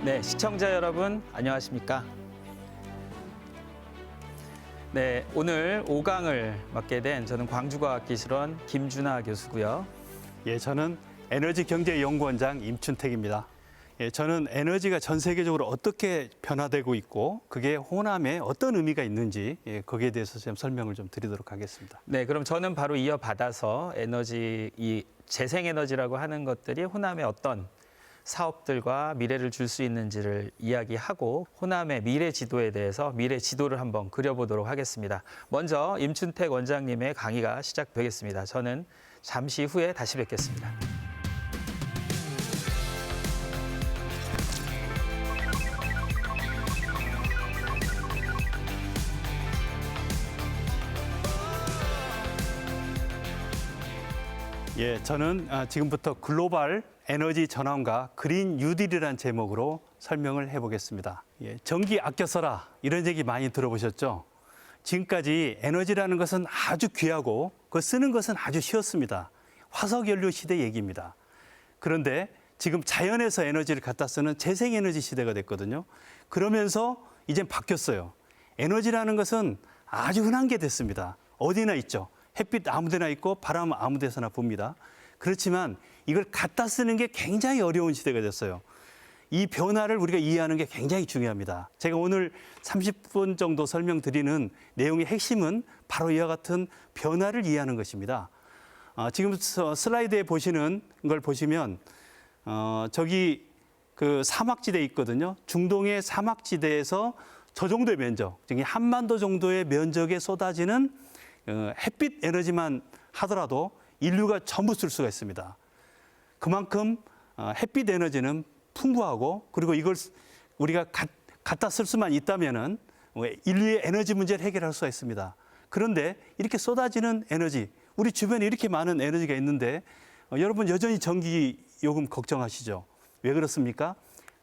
네, 시청자 여러분 안녕하십니까? 네, 오늘 5강을 맡게 된 저는 광주과학기술원 김준하 교수고요. 예, 저는 에너지경제연구원장 임춘택입니다. 예, 저는 에너지가 전 세계적으로 어떻게 변화되고 있고 그게 호남에 어떤 의미가 있는지 거기에 대해서 좀 설명을 좀 드리도록 하겠습니다. 네, 그럼 저는 바로 이어받아서 이 재생에너지라고 하는 것들이 호남에 어떤 사업들과 미래를 줄 수 있는지를 이야기하고 호남의 미래 지도에 대해서 미래 지도를 한번 그려보도록 하겠습니다. 먼저 임춘택 원장님의 강의가 시작되겠습니다. 저는 잠시 후에 다시 뵙겠습니다. 예, 저는 지금부터 글로벌 에너지 전환과 그린 뉴딜이라는 제목으로 설명을 해보겠습니다. 예, 전기 아껴 써라 이런 얘기 많이 들어보셨죠? 지금까지 에너지라는 것은 아주 귀하고 그 쓰는 것은 아주 쉬웠습니다. 화석연료 시대 얘기입니다. 그런데 지금 자연에서 에너지를 갖다 쓰는 재생에너지 시대가 됐거든요. 그러면서 이젠 바뀌었어요. 에너지라는 것은 아주 흔한 게 됐습니다. 어디나 있죠. 햇빛 아무 데나 있고 바람 아무 데서나 붑니다. 그렇지만 이걸 갖다 쓰는 게 굉장히 어려운 시대가 됐어요. 이 변화를 우리가 이해하는 게 굉장히 중요합니다. 제가 오늘 30분 정도 설명드리는 내용의 핵심은 바로 이와 같은 변화를 이해하는 것입니다. 지금 슬라이드에 보시는 걸 보시면 저기 그 사막지대 있거든요. 중동의 사막지대에서 저 정도의 면적, 즉 한반도 정도의 면적에 쏟아지는 햇빛 에너지만 하더라도 인류가 전부 쓸 수가 있습니다. 그만큼 햇빛 에너지는 풍부하고 그리고 이걸 우리가 갖다 쓸 수만 있다면은 인류의 에너지 문제를 해결할 수가 있습니다. 그런데 이렇게 쏟아지는 에너지, 우리 주변에 이렇게 많은 에너지가 있는데 여러분 여전히 전기 요금 걱정하시죠? 왜 그렇습니까?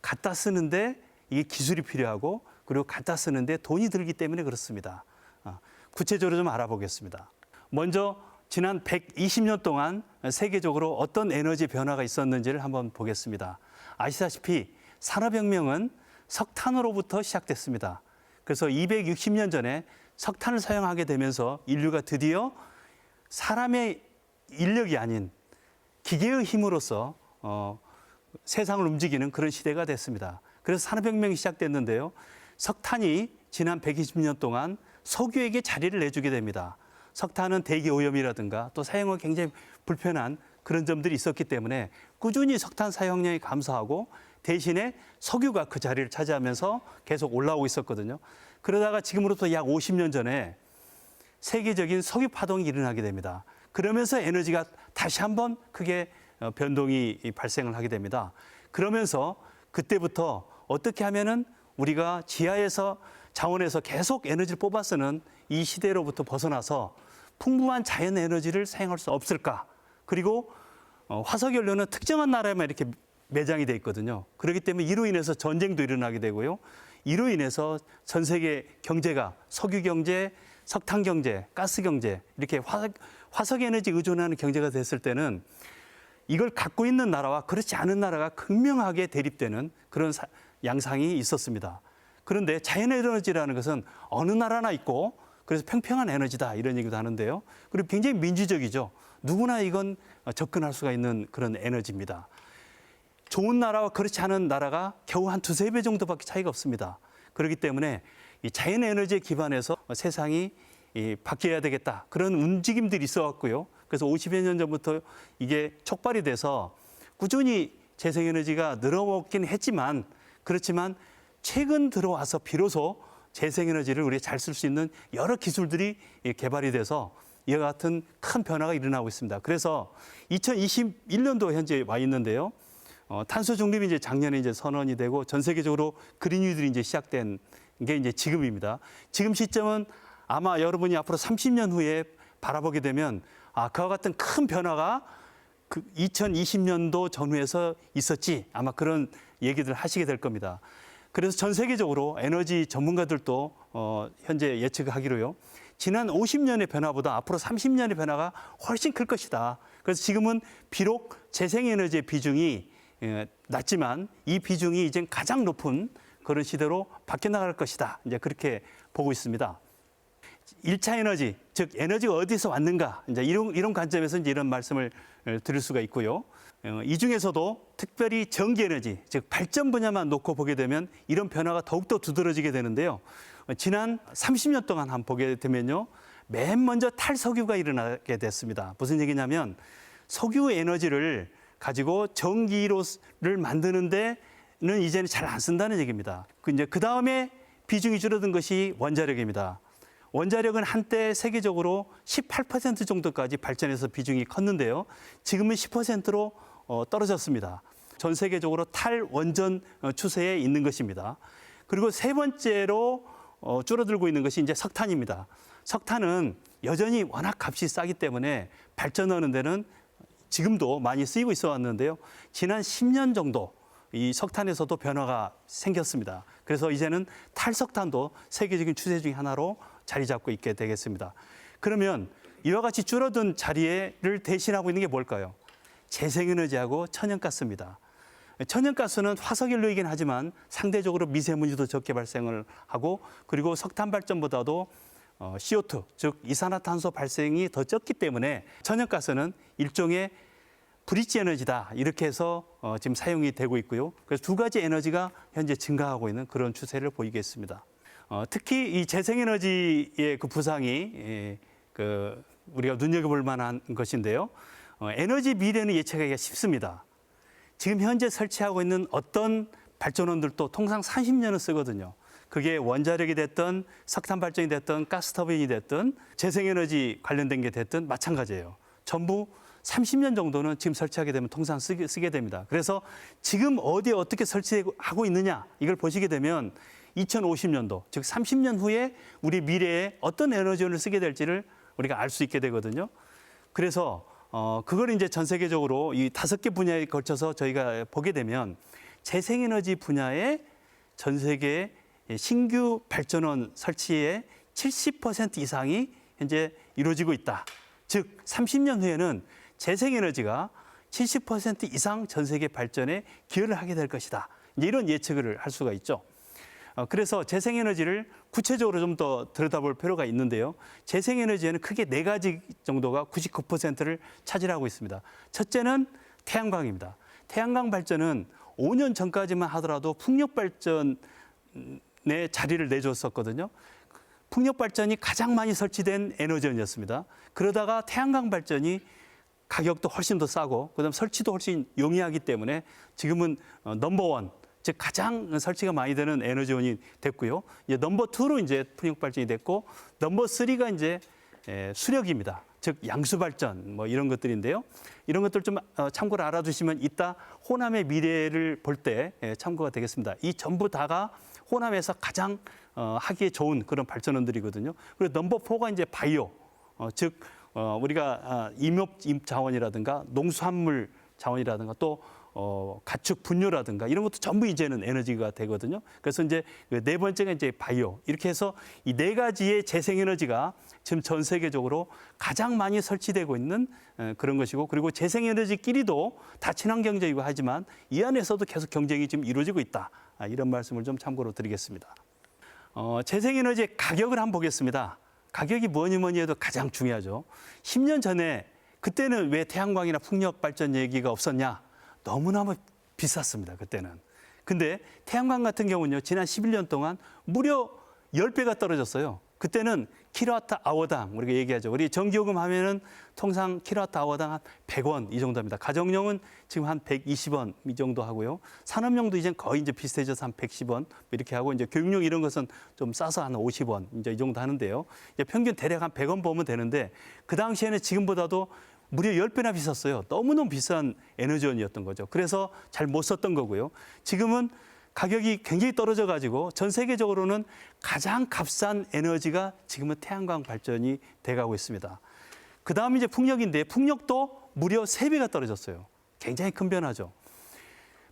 갖다 쓰는데 이게 기술이 필요하고 그리고 갖다 쓰는데 돈이 들기 때문에 그렇습니다. 구체적으로 좀 알아보겠습니다. 먼저 지난 120년 동안 세계적으로 어떤 에너지 변화가 있었는지를 한번 보겠습니다. 아시다시피 산업혁명은 석탄으로부터 시작됐습니다. 그래서 260년 전에 석탄을 사용하게 되면서 인류가 드디어 사람의 인력이 아닌 기계의 힘으로써 세상을 움직이는 그런 시대가 됐습니다. 그래서 산업혁명이 시작됐는데요. 석탄이 지난 120년 동안 석유에게 자리를 내주게 됩니다. 석탄은 대기 오염이라든가 또 사용하기 굉장히 불편한 그런 점들이 있었기 때문에 꾸준히 석탄 사용량이 감소하고 대신에 석유가 그 자리를 차지하면서 계속 올라오고 있었거든요. 그러다가 지금으로부터 약 50년 전에 세계적인 석유 파동이 일어나게 됩니다. 그러면서 에너지가 다시 한번 크게 변동이 발생을 하게 됩니다. 그러면서 그때부터 어떻게 하면은 우리가 지하에서 자원에서 계속 에너지를 뽑아 쓰는 이 시대로부터 벗어나서 풍부한 자연 에너지를 사용할 수 없을까? 그리고 화석연료는 특정한 나라에만 이렇게 매장이 돼 있거든요. 그렇기 때문에 이로 인해서 전쟁도 일어나게 되고요. 이로 인해서 전 세계 경제가 석유 경제, 석탄 경제, 가스 경제 이렇게 화석 에너지 의존하는 경제가 됐을 때는 이걸 갖고 있는 나라와 그렇지 않은 나라가 극명하게 대립되는 그런 양상이 있었습니다. 그런데 자연 에너지라는 것은 어느 나라나 있고 그래서 평평한 에너지다 이런 얘기도 하는데요. 그리고 굉장히 민주적이죠. 누구나 이건 접근할 수가 있는 그런 에너지입니다. 좋은 나라와 그렇지 않은 나라가 겨우 한 두세 배 정도밖에 차이가 없습니다. 그렇기 때문에 이 자연 에너지에 기반해서 세상이 바뀌어야 되겠다. 그런 움직임들이 있어왔고요. 그래서 50여 년 전부터 이게 촉발이 돼서 꾸준히 재생에너지가 늘어먹긴 했지만 그렇지만 최근 들어와서 비로소 재생에너지를 우리가 잘 쓸 수 있는 여러 기술들이 개발이 돼서 이와 같은 큰 변화가 일어나고 있습니다. 그래서 2021년도 현재 와 있는데요. 탄소 중립이 이제 작년에 이제 선언이 되고 전 세계적으로 그린 뉴딜이 이제 시작된 게 이제 지금입니다. 지금 시점은 아마 여러분이 앞으로 30년 후에 바라보게 되면 그와 같은 큰 변화가 그 2020년도 전후에서 있었지 아마 그런 얘기들 하시게 될 겁니다. 그래서 전 세계적으로 에너지 전문가들도 현재 예측하기로요. 지난 50년의 변화보다 앞으로 30년의 변화가 훨씬 클 것이다. 그래서 지금은 비록 재생에너지의 비중이 낮지만 이 비중이 이제 가장 높은 그런 시대로 바뀌어 나갈 것이다. 이제 그렇게 보고 있습니다. 1차 에너지, 즉 에너지가 어디서 왔는가, 이제 이런 관점에서 이제 이런 말씀을 드릴 수가 있고요. 이 중에서도 특별히 전기 에너지, 즉 발전 분야만 놓고 보게 되면 이런 변화가 더욱더 두드러지게 되는데요. 지난 30년 동안 한번 보게 되면요. 맨 먼저 탈석유가 일어나게 됐습니다. 무슨 얘기냐면 석유 에너지를 가지고 전기를 만드는 데는 이제는 잘 안 쓴다는 얘기입니다. 그 다음에 비중이 줄어든 것이 원자력입니다. 원자력은 한때 세계적으로 18% 정도까지 발전해서 비중이 컸는데요. 지금은 10%로 떨어졌습니다. 전 세계적으로 탈원전 추세에 있는 것입니다. 그리고 세 번째로 줄어들고 있는 것이 이제 석탄입니다. 석탄은 여전히 워낙 값이 싸기 때문에 발전하는 데는 지금도 많이 쓰이고 있어 왔는데요. 지난 10년 정도 이 석탄에서도 변화가 생겼습니다. 그래서 이제는 탈석탄도 세계적인 추세 중에 하나로 자리 잡고 있게 되겠습니다. 그러면 이와 같이 줄어든 자리를 대신하고 있는 게 뭘까요? 재생에너지하고 천연가스입니다. 천연가스는 화석연료이긴 하지만 상대적으로 미세먼지도 적게 발생을 하고 그리고 석탄 발전보다도 CO2, 즉 이산화탄소 발생이 더 적기 때문에 천연가스는 일종의 브릿지 에너지다. 이렇게 해서 지금 사용이 되고 있고요. 그래서 두 가지 에너지가 현재 증가하고 있는 그런 추세를 보이겠습니다. 특히 이 재생에너지의 그 부상이 우리가 눈여겨볼 만한 것인데요. 에너지 미래는 예측하기가 쉽습니다. 지금 현재 설치하고 있는 어떤 발전원들도 통상 30년은 쓰거든요. 그게 원자력이 됐든 석탄 발전이 됐든 가스터빈이 됐든 재생에너지 관련된 게 됐든 마찬가지예요. 전부 30년 정도는 지금 설치하게 되면 통상 쓰게 됩니다. 그래서 지금 어디에 어떻게 설치하고 있느냐 이걸 보시게 되면 2050년도, 즉 30년 후에 우리 미래에 어떤 에너지원을 쓰게 될지를 우리가 알 수 있게 되거든요. 그래서 그걸 이제 전 세계적으로 이 5개 분야에 걸쳐서 저희가 보게 되면 재생에너지 분야에 전 세계 신규 발전원 설치의 70% 이상이 현재 이루어지고 있다. 즉 30년 후에는 재생에너지가 70% 이상 전 세계 발전에 기여를 하게 될 것이다. 이런 예측을 할 수가 있죠. 그래서 재생에너지를 구체적으로 좀 더 들여다볼 필요가 있는데요. 재생에너지에는 크게 4가지 정도가 99%를 차지하고 있습니다. 첫째는 태양광입니다. 태양광 발전은 5년 전까지만 하더라도 풍력 발전에 자리를 내줬었거든요. 풍력 발전이 가장 많이 설치된 에너지원이었습니다. 그러다가 태양광 발전이 가격도 훨씬 더 싸고 그다음 설치도 훨씬 용이하기 때문에 지금은 넘버원, 즉 가장 설치가 많이 되는 에너지원이 됐고요. 이제 넘버 2로 이제 풍력 발전이 됐고 넘버 3가 이제 수력입니다. 즉 양수 발전 뭐 이런 것들인데요. 이런 것들 좀 참고로 알아두시면 이따 호남의 미래를 볼 때 참고가 되겠습니다. 이 전부 다가 호남에서 가장 하기에 좋은 그런 발전원들이거든요. 그리고 넘버 4가 이제 바이오, 즉 우리가 임업 자원이라든가 농수산물 자원이라든가 또 가축 분뇨라든가 이런 것도 전부 이제는 에너지가 되거든요. 그래서 이제 네 번째가 이제 바이오. 이렇게 해서 이 4가지의 재생에너지가 지금 전 세계적으로 가장 많이 설치되고 있는 그런 것이고 그리고 재생에너지끼리도 다 친환경적이고 하지만 이 안에서도 계속 경쟁이 지금 이루어지고 있다. 이런 말씀을 좀 참고로 드리겠습니다. 재생에너지의 가격을 한번 보겠습니다. 가격이 뭐니 해도 가장 중요하죠. 10년 전에 그때는 왜 태양광이나 풍력 발전 얘기가 없었냐? 너무너무 비쌌습니다, 그때는. 근데 태양광 같은 경우는요, 지난 11년 동안 무려 10배가 떨어졌어요. 그때는 킬로와트 아워당, 우리가 얘기하죠. 우리 전기요금 하면은 통상 킬로와트 아워당 한 100원 이 정도입니다. 가정용은 지금 한 120원 이 정도 하고요. 산업용도 이제 거의 이제 비슷해져서 한 110원 이렇게 하고 이제 교육용 이런 것은 좀 싸서 한 50원 이제 이 정도 하는데요. 이제 평균 대략 한 100원 보면 되는데 그 당시에는 지금보다도 무려 10배나 비쌌어요. 너무너무 비싼 에너지원이었던 거죠. 그래서 잘 못 썼던 거고요. 지금은 가격이 굉장히 떨어져 가지고 전 세계적으로는 가장 값싼 에너지가 지금은 태양광 발전이 돼가고 있습니다. 그 다음 이제 풍력인데 풍력도 무려 3배가 떨어졌어요. 굉장히 큰 변화죠.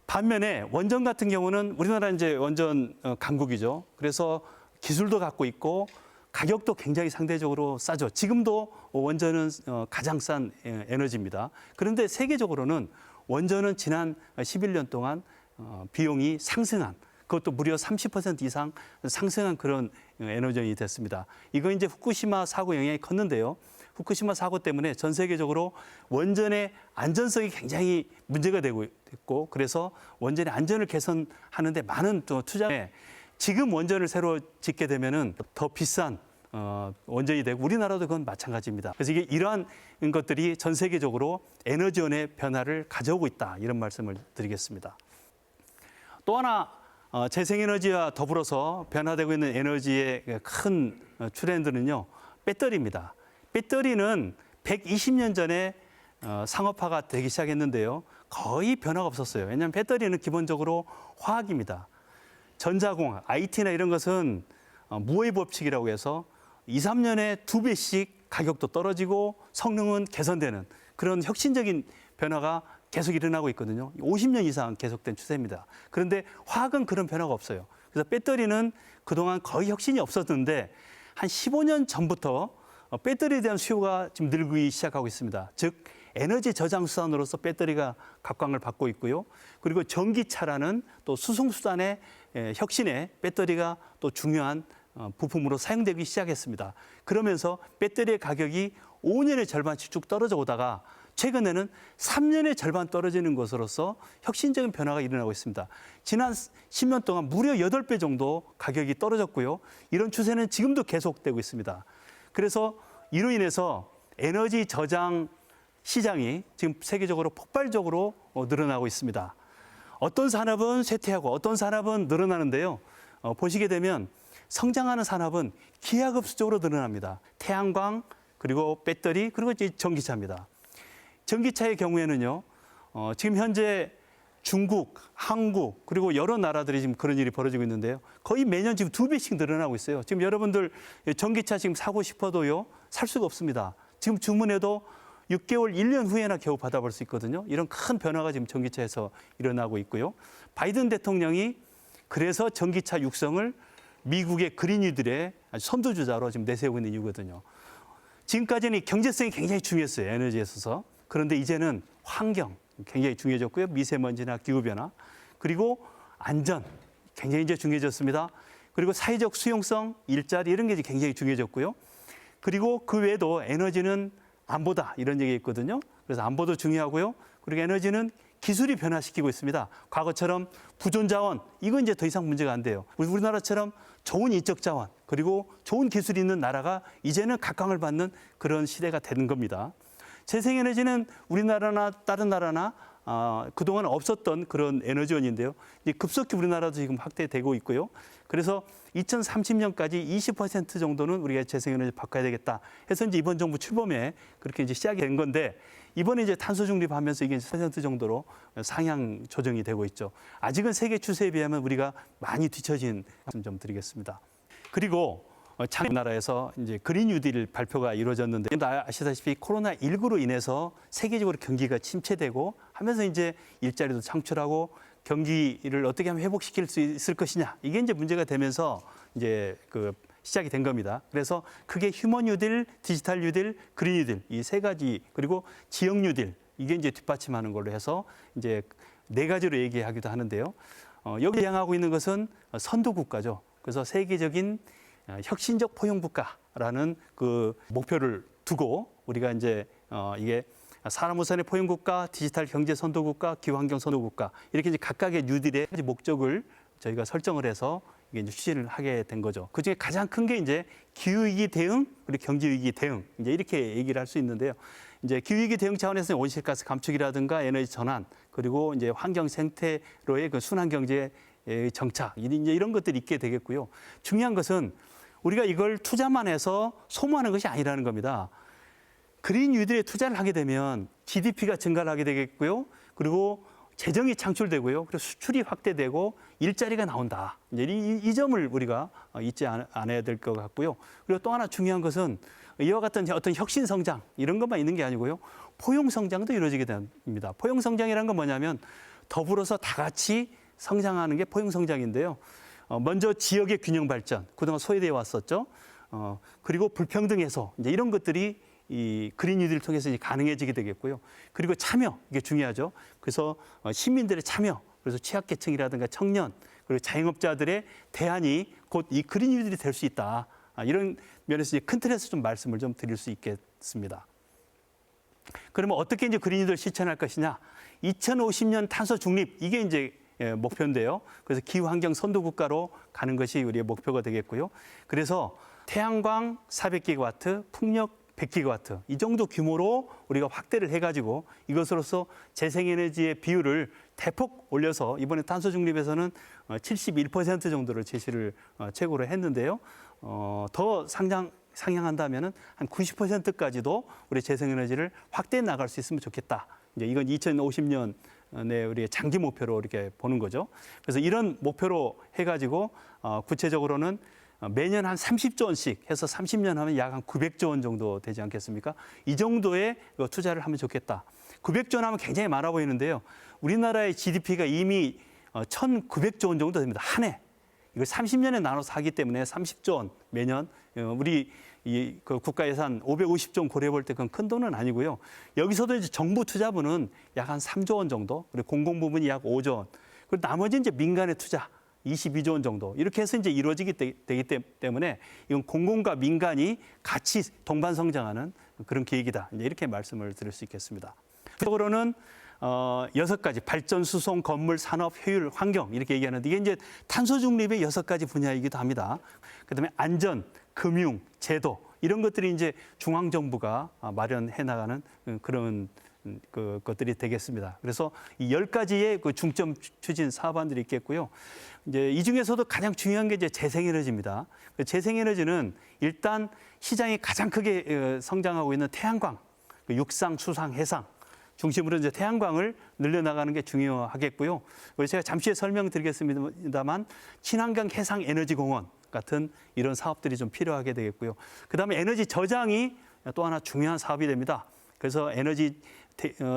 반면에 원전 같은 경우는 우리나라 이제 원전 강국이죠. 그래서 기술도 갖고 있고 가격도 굉장히 상대적으로 싸죠. 지금도 원전은 가장 싼 에너지입니다. 그런데 세계적으로는 원전은 지난 11년 동안 비용이 상승한, 그것도 무려 30% 이상 상승한 그런 에너지원이 됐습니다. 이거 이제 후쿠시마 사고 영향이 컸는데요. 후쿠시마 사고 때문에 전 세계적으로 원전의 안전성이 굉장히 문제가 되고 있고, 그래서 원전의 안전을 개선하는데 많은 또 투자에, 지금 원전을 새로 짓게 되면은 더 비싼 원전이 되고, 우리나라도 그건 마찬가지입니다. 그래서 이게 이러한 것들이 전 세계적으로 에너지원의 변화를 가져오고 있다, 이런 말씀을 드리겠습니다. 또 하나 재생에너지와 더불어서 변화되고 있는 에너지의 큰 트렌드는요, 배터리입니다. 배터리는 120년 전에 상업화가 되기 시작했는데요, 거의 변화가 없었어요. 왜냐하면 배터리는 기본적으로 화학입니다. 전자공학, IT나 이런 것은 무의 법칙이라고 해서 2, 3년에 2배씩 가격도 떨어지고 성능은 개선되는 그런 혁신적인 변화가 계속 일어나고 있거든요. 50년 이상 계속된 추세입니다. 그런데 화학은 그런 변화가 없어요. 그래서 배터리는 그동안 거의 혁신이 없었는데 한 15년 전부터 배터리에 대한 수요가 지금 늘기 시작하고 있습니다. 즉 에너지 저장 수단으로서 배터리가 각광을 받고 있고요. 그리고 전기차라는 또 수송 수단의 혁신에 배터리가 또 중요한 부품으로 사용되기 시작했습니다. 그러면서 배터리의 가격이 5년의 절반씩 쭉 떨어져 오다가 최근에는 3년의 절반 떨어지는 것으로서 혁신적인 변화가 일어나고 있습니다. 지난 10년 동안 무려 8배 정도 가격이 떨어졌고요. 이런 추세는 지금도 계속되고 있습니다. 그래서 이로 인해서 에너지 저장 시장이 지금 세계적으로 폭발적으로 늘어나고 있습니다. 어떤 산업은 쇠퇴하고 어떤 산업은 늘어나는데요. 보시게 되면 성장하는 산업은 기하급수적으로 늘어납니다. 태양광, 그리고 배터리, 그리고 이제 전기차입니다. 전기차의 경우에는요, 지금 현재 중국, 한국, 그리고 여러 나라들이 지금 그런 일이 벌어지고 있는데요. 거의 매년 지금 2배씩 늘어나고 있어요. 지금 여러분들 전기차 지금 사고 싶어도요, 살 수가 없습니다. 지금 주문해도 6개월, 1년 후에나 겨우 받아볼 수 있거든요. 이런 큰 변화가 지금 전기차에서 일어나고 있고요. 바이든 대통령이 그래서 전기차 육성을 미국의 그린뉴딜의 선두주자로 지금 내세우고 있는 이유거든요. 지금까지는 경제성이 굉장히 중요했어요, 에너지에 있어서. 그런데 이제는 환경 굉장히 중요해졌고요. 미세먼지나 기후변화, 그리고 안전 굉장히 이제 중요해졌습니다. 그리고 사회적 수용성, 일자리 이런 게 이제 굉장히 중요해졌고요. 그리고 그 외에도 에너지는 안보다 이런 얘기 있거든요. 그래서 안보도 중요하고요. 그리고 에너지는 기술이 변화시키고 있습니다. 과거처럼 부존 자원, 이건 이제 더 이상 문제가 안 돼요. 우리나라처럼 좋은 인적 자원, 그리고 좋은 기술이 있는 나라가 이제는 각광을 받는 그런 시대가 되는 겁니다. 재생에너지는 우리나라나 다른 나라나 그동안 없었던 그런 에너지원인데요. 이제 급속히 우리나라도 지금 확대되고 있고요. 그래서 2030년까지 20% 정도는 우리가 재생에너지 바꿔야 되겠다 해서 이제 이번 정부 출범에 그렇게 이제 시작이 된 건데, 이번에 이제 탄소 중립하면서 이게 10% 정도로 상향 조정이 되고 있죠. 아직은 세계 추세에 비하면 우리가 많이 뒤처진 말씀 좀 드리겠습니다. 그리고 작년 나라에서 이제 그린 뉴딜 발표가 이루어졌는데, 아시다시피 코로나19로 인해서 세계적으로 경기가 침체되고 하면서 이제 일자리도 창출하고 경기를 어떻게 하면 회복시킬 수 있을 것이냐, 이게 이제 문제가 되면서 이제 시작이 된 겁니다. 그래서 크게 휴먼 뉴딜, 디지털 뉴딜, 그린 뉴딜 이 세 가지, 그리고 지역 뉴딜, 이게 이제 뒷받침하는 걸로 해서 이제 4가지로 얘기하기도 하는데요. 여기 향하고 있는 것은 선도 국가죠. 그래서 세계적인 혁신적 포용 국가라는 그 목표를 두고 우리가 이제 이게 사람 우선의 포용 국가, 디지털 경제 선도 국가, 기후환경 선도 국가, 이렇게 이제 각각의 뉴딜의 목적을 저희가 설정을 해서 이게 이제 추진을 하게 된 거죠. 그 중에 가장 큰 게 이제 기후위기 대응, 그리고 경제위기 대응, 이제 이렇게 얘기를 할 수 있는데요. 이제 기후위기 대응 차원에서 온실가스 감축이라든가 에너지 전환, 그리고 이제 환경 생태로의 그 순환 경제 정착, 이제 이런 것들이 있게 되겠고요. 중요한 것은 우리가 이걸 투자만 해서 소모하는 것이 아니라는 겁니다. 그린 뉴딜에 투자를 하게 되면 GDP가 증가를 하게 되겠고요. 그리고 재정이 창출되고요. 그리고 수출이 확대되고 일자리가 나온다. 이제 이 점을 우리가 잊지 않아야 될 것 같고요. 그리고 또 하나 중요한 것은 이와 같은 어떤 혁신 성장 이런 것만 있는 게 아니고요. 포용 성장도 이루어지게 됩니다. 포용 성장이라는 건 뭐냐면 더불어서 다 같이 성장하는 게 포용 성장인데요. 먼저 지역의 균형 발전, 그동안 소외되어 왔었죠. 그리고 불평등 해소, 이제 이런 것들이 이 그린 뉴딜을 통해서 이제 가능해지게 되겠고요. 그리고 참여, 이게 중요하죠. 그래서 시민들의 참여, 그래서 취약계층이라든가 청년, 그리고 자영업자들의 대안이 곧 이 그린 뉴딜이 될 수 있다. 이런 면에서 이제 큰 틀에서 좀 말씀을 좀 드릴 수 있겠습니다. 그러면 어떻게 이제 그린 뉴딜을 실천할 것이냐? 2050년 탄소 중립, 이게 이제 목표인데요. 그래서 기후환경 선도 국가로 가는 것이 우리의 목표가 되겠고요. 그래서 태양광 400기가와트, 풍력 100기가와트 이 정도 규모로 우리가 확대를 해가지고 이것으로서 재생에너지의 비율을 대폭 올려서 이번에 탄소 중립에서는 71% 정도를 제시를 최고로 했는데요. 더 상향한다면은 한 90%까지도 우리 재생에너지를 확대해 나갈 수 있으면 좋겠다. 이제 이건 2050년에 우리의 장기 목표로 이렇게 보는 거죠. 그래서 이런 목표로 해가지고 구체적으로는 매년 한 30조 원씩 해서 30년 하면 약 한 900조 원 정도 되지 않겠습니까? 이 정도의 투자를 하면 좋겠다. 900조 원 하면 굉장히 많아 보이는데요. 우리나라의 GDP가 이미 1,900조 원 정도 됩니다. 한 해. 이걸 30년에 나눠서 하기 때문에 30조 원 매년 우리 그 국가 예산 550조 원 고려해 볼 때 그건 큰 돈은 아니고요. 여기서도 이제 정부 투자분은 약 한 3조 원 정도, 그리고 공공 부분이 약 5조 원, 그리고 나머지 이제 민간의 투자 22조 원 정도 이렇게 해서 이제 이루어지기 되기 때문에 이건 공공과 민간이 같이 동반 성장하는 그런 계획이다. 이제 이렇게 말씀을 드릴 수 있겠습니다. 적으로는 6가지 발전, 수송, 건물, 산업, 효율, 환경 이렇게 얘기하는데 이게 이제 탄소 중립의 6가지 분야이기도 합니다. 그다음에 안전, 금융, 제도 이런 것들이 이제 중앙 정부가 마련해 나가는 그런 것들이 되겠습니다. 그래서 이 10가지의 그 중점 추진 사업안들이 있겠고요. 이제 이 중에서도 가장 중요한 게 이제 재생에너지입니다. 재생에너지는 일단 시장이 가장 크게 성장하고 있는 태양광, 육상, 수상, 해상 중심으로 이제 태양광을 늘려나가는 게 중요하겠고요. 그래서 제가 잠시 후에 설명드리겠습니다만 친환경 해상 에너지 공원 같은 이런 사업들이 좀 필요하게 되겠고요. 그다음에 에너지 저장이 또 하나 중요한 사업이 됩니다. 그래서 에너지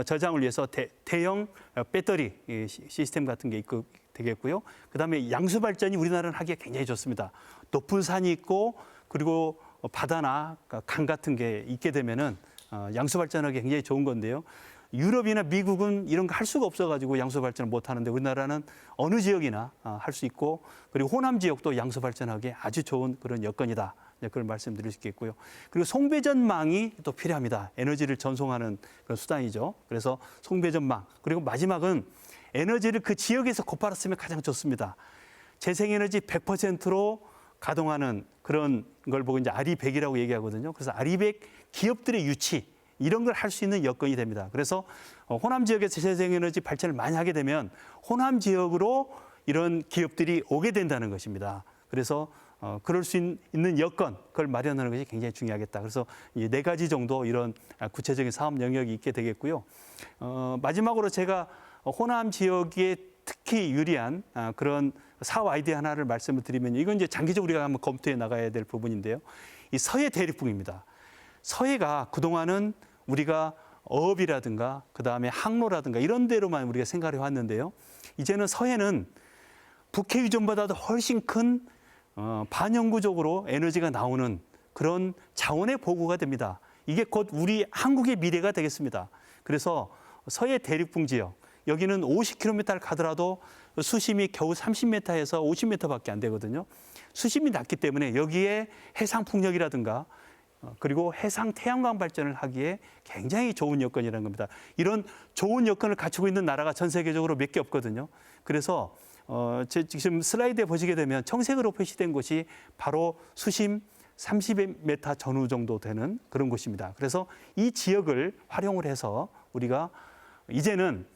저장을 위해서 대형 배터리 시스템 같은 게 있고 되겠고요. 그다음에 양수 발전이 우리나라는 하기에 굉장히 좋습니다. 높은 산이 있고 그리고 바다나 강 같은 게 있게 되면은 양수 발전하기 굉장히 좋은 건데요. 유럽이나 미국은 이런 거 할 수가 없어가지고 양수 발전을 못 하는데 우리나라는 어느 지역이나 할 수 있고 그리고 호남 지역도 양수 발전하기에 아주 좋은 그런 여건이다. 그걸 말씀드릴 수 있겠고요. 그리고 송배전망이 또 필요합니다. 에너지를 전송하는 그런 수단이죠. 그래서 송배전망. 그리고 마지막은 에너지를 그 지역에서 곧바로 쓰면 가장 좋습니다. 재생에너지 100%로 가동하는 그런 걸 보고 이제 RE100이라고 얘기하거든요. 그래서 RE100 기업들의 유치 이런 걸 할 수 있는 여건이 됩니다. 그래서 호남 지역에서 재생에너지 발전을 많이 하게 되면 호남 지역으로 이런 기업들이 오게 된다는 것입니다. 그래서 그럴 수 있는 여건, 그걸 마련하는 것이 굉장히 중요하겠다. 그래서 이 4가지 정도 이런 구체적인 사업 영역이 있게 되겠고요. 마지막으로 제가 호남 지역에 특히 유리한 그런 사업 아이디어 하나를 말씀을 드리면 이건 이제 장기적으로 우리가 한번 검토해 나가야 될 부분인데요. 이 서해 대륙붕입니다. 서해가 그동안은 우리가 어업이라든가 그다음에 항로라든가 이런 데로만 우리가 생각해 왔는데요. 이제는 서해는 북해 유전보다도 훨씬 큰 반영구적으로 에너지가 나오는 그런 자원의 보고가 됩니다. 이게 곧 우리 한국의 미래가 되겠습니다. 그래서 서해 대륙붕 지역, 여기는 50km를 가더라도 수심이 겨우 30m에서 50m밖에 안 되거든요. 수심이 낮기 때문에 여기에 해상 풍력이라든가 그리고 해상 태양광 발전을 하기에 굉장히 좋은 여건이라는 겁니다. 이런 좋은 여건을 갖추고 있는 나라가 전 세계적으로 몇 개 없거든요. 그래서 지금 슬라이드에 보시게 되면 청색으로 표시된 곳이 바로 수심 30m 전후 정도 되는 그런 곳입니다. 그래서 이 지역을 활용을 해서 우리가 이제는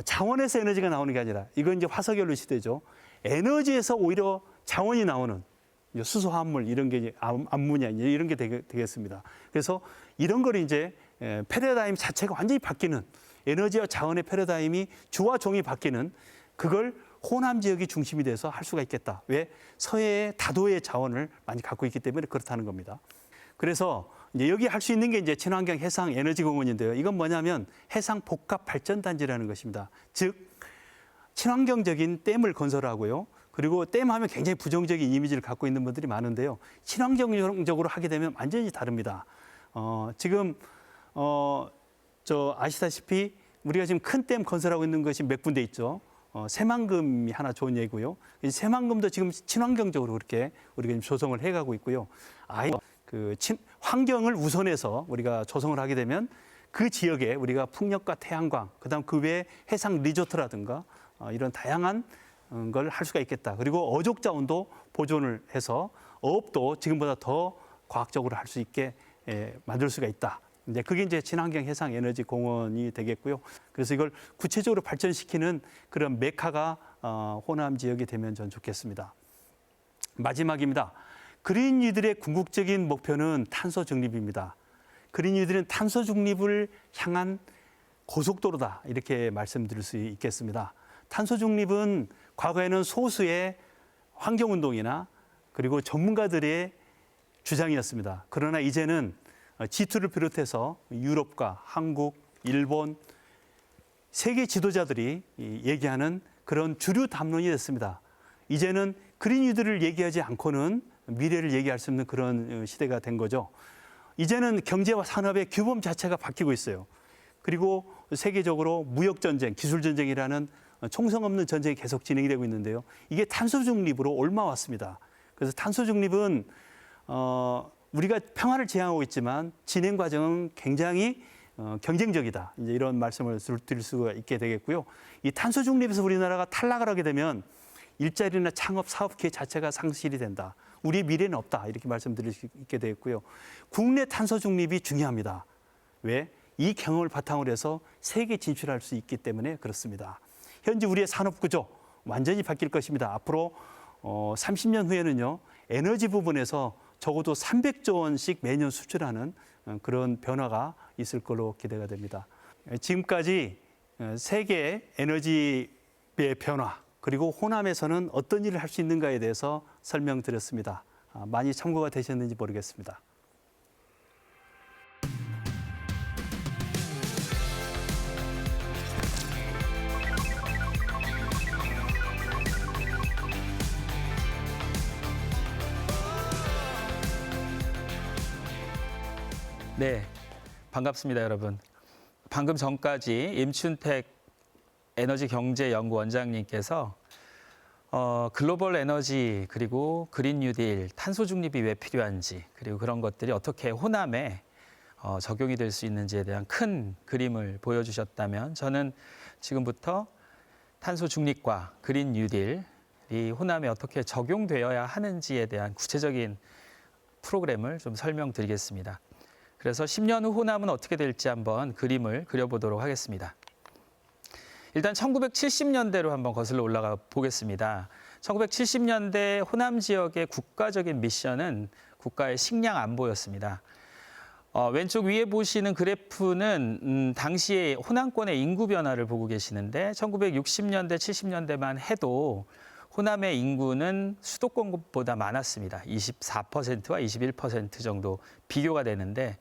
자원에서 에너지가 나오는 게 아니라 이건 이제 화석연료 시대죠. 에너지에서 오히려 자원이 나오는 수소화합물 이런 게 암모니아 이런 게 되겠습니다. 그래서 이런 걸 이제 패러다임 자체가 완전히 바뀌는 에너지와 자원의 패러다임이 주와 종이 바뀌는 그걸 호남 지역이 중심이 돼서 할 수가 있겠다. 왜? 서해의 다도의 자원을 많이 갖고 있기 때문에 그렇다는 겁니다. 그래서 이제 여기 할 수 있는 게 이제 친환경 해상 에너지 공원인데요. 이건 뭐냐면 해상 복합 발전 단지라는 것입니다. 즉 친환경적인 댐을 건설하고요. 그리고 댐 하면 굉장히 부정적인 이미지를 갖고 있는 분들이 많은데요. 친환경적으로 하게 되면 완전히 다릅니다. 지금 아시다시피 우리가 지금 큰 댐 건설하고 있는 것이 몇 군데 있죠. 새만금이 하나 좋은 예고요. 이 새만금도 지금 친환경적으로 그렇게 우리가 지금 조성을 해가고 있고요. 환경을 우선해서 우리가 조성을 하게 되면 그 지역에 우리가 풍력과 태양광, 그다음 그 외에 해상 리조트라든가 이런 다양한 걸 할 수가 있겠다. 그리고 어족 자원도 보존을 해서 어업도 지금보다 더 과학적으로 할 수 있게 만들 수가 있다. 이제 그게 이제 친환경 해상 에너지 공원이 되겠고요. 그래서 이걸 구체적으로 발전시키는 그런 메카가 호남 지역이 되면 전 좋겠습니다. 마지막입니다. 그린이들의 궁극적인 목표는 탄소 중립입니다. 그린이들은 탄소 중립을 향한 고속도로다, 이렇게 말씀드릴 수 있겠습니다. 탄소 중립은 과거에는 소수의 환경운동이나 그리고 전문가들의 주장이었습니다. 그러나 이제는 G2를 비롯해서 유럽과 한국, 일본, 세계 지도자들이 얘기하는 그런 주류 담론이 됐습니다. 이제는 그린이들을 얘기하지 않고는 미래를 얘기할 수 없는 그런 시대가 된 거죠. 이제는 경제와 산업의 규범 자체가 바뀌고 있어요. 그리고 세계적으로 무역전쟁, 기술전쟁이라는 총성 없는 전쟁이 계속 진행이 되고 있는데요. 이게 탄소 중립으로 옮아왔습니다. 그래서 탄소 중립은 우리가 평화를 지향하고 있지만 진행 과정은 굉장히 경쟁적이다. 이제 이런 말씀을 드릴 수가 있게 되겠고요. 이 탄소 중립에서 우리나라가 탈락을 하게 되면 일자리나 창업, 사업 기회 자체가 상실이 된다. 우리의 미래는 없다. 이렇게 말씀드릴 수 있게 되겠고요. 국내 탄소 중립이 중요합니다. 왜? 이 경험을 바탕으로 해서 세계 진출할 수 있기 때문에 그렇습니다. 현재 우리의 산업 구조 완전히 바뀔 것입니다. 앞으로 30년 후에는요, 에너지 부분에서 적어도 300조 원씩 매년 수출하는 그런 변화가 있을 걸로 기대가 됩니다. 지금까지 세계 에너지의 변화, 그리고 호남에서는 어떤 일을 할 수 있는가에 대해서 설명드렸습니다. 많이 참고가 되셨는지 모르겠습니다. 네, 반갑습니다, 여러분. 방금 전까지 임춘택 에너지경제연구원장님께서 글로벌 에너지 그리고 그린 뉴딜, 탄소 중립이 왜 필요한지, 그리고 그런 것들이 어떻게 호남에 적용이 될 수 있는지에 대한 큰 그림을 보여주셨다면, 저는 지금부터 탄소 중립과 그린 뉴딜이 호남에 어떻게 적용되어야 하는지에 대한 구체적인 프로그램을 좀 설명드리겠습니다. 그래서 10년 후 호남은 어떻게 될지 한번 그림을 그려보도록 하겠습니다. 일단 1970년대로 한번 거슬러 올라가 보겠습니다. 1970년대 호남 지역의 국가적인 미션은 국가의 식량 안보였습니다. 왼쪽 위에 보시는 그래프는 당시의 호남권의 인구 변화를 보고 계시는데, 1960년대, 70년대만 해도 호남의 인구는 수도권보다 많았습니다. 24%와 21% 정도 비교가 되는데,